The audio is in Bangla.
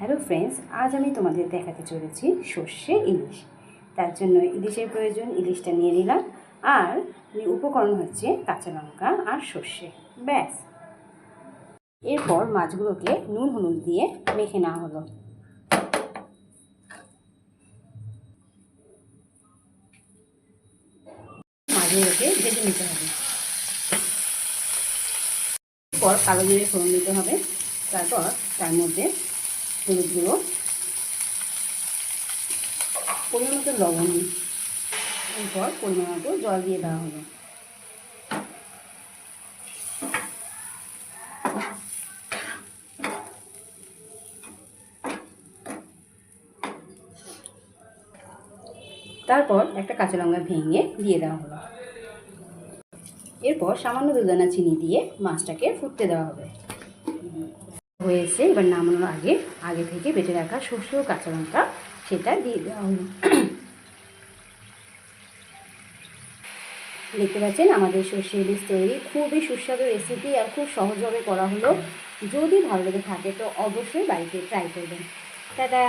হ্যালো ফ্রেন্ডস, আজ আমি তোমাদের দেখাতে চলেছি সর্ষে ইলিশ। তার জন্য ইলিশের প্রয়োজন, ইলিশটা নিয়ে নিলাম। আর উপকরণ হচ্ছে কাঁচা লঙ্কা আর সর্ষে, ব্যাস। এরপর মাছগুলোকে নুন হলুদ দিয়ে মেখে নেওয়া হলো। মাছগুলোকে ভেজে নিতে হবে। এরপর কালো জিরে ফোড়ন দিতে হবে। তারপর তার মধ্যে হলুদ গুঁড়ো, পরিমাণ মতো লবণ, এরপর পরিমাণ মতো জল দিয়ে দেওয়া হলো। তারপর একটা কাঁচা লঙ্কা ভেঙে দিয়ে দেওয়া হলো। এরপর সামান্য দুদানা চিনি দিয়ে মাছটাকে ফুটতে দেওয়া হবে। হয়েছে, এবার নামানোর আগে থেকে বেটে রাখা সর্ষে ও কাঁচা লঙ্কা সেটা দিয়ে দেওয়া হলো। দেখতে পাচ্ছেন আমাদের সর্ষে ইলিশ তৈরি। খুবই সুস্বাদু রেসিপি আর খুব সহজভাবে করা হলো। যদি ভালো লেগে থাকে তো অবশ্যই বাড়িতে ট্রাই করবেন। টাটা।